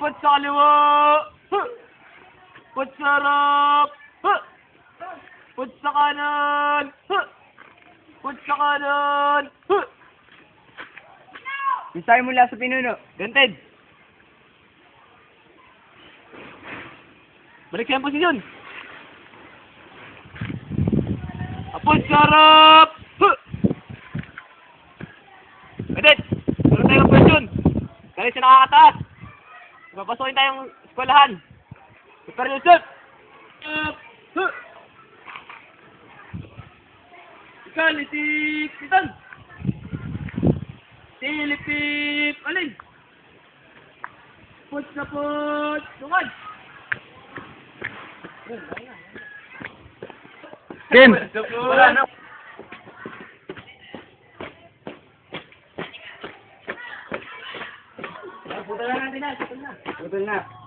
Put sa kaliwa! Huh! Put sa harap! Huh! Put sa kanan! Huh! Put sa kanan! Huh! Isay mula sa pinuno. Ganted! Balik sa yung posisyon! Put sa harap! Huh! Ganted! Meron tayong posisyon! Dahil siya nakakataas! Papasukin tayong eskwelahan! Super Yusuf! Huh! Ikalipip! Titan! Silipip! Alin! Put na put! Tungad! Tim! Wala na! Putol na natin na! Putol na! Putol na.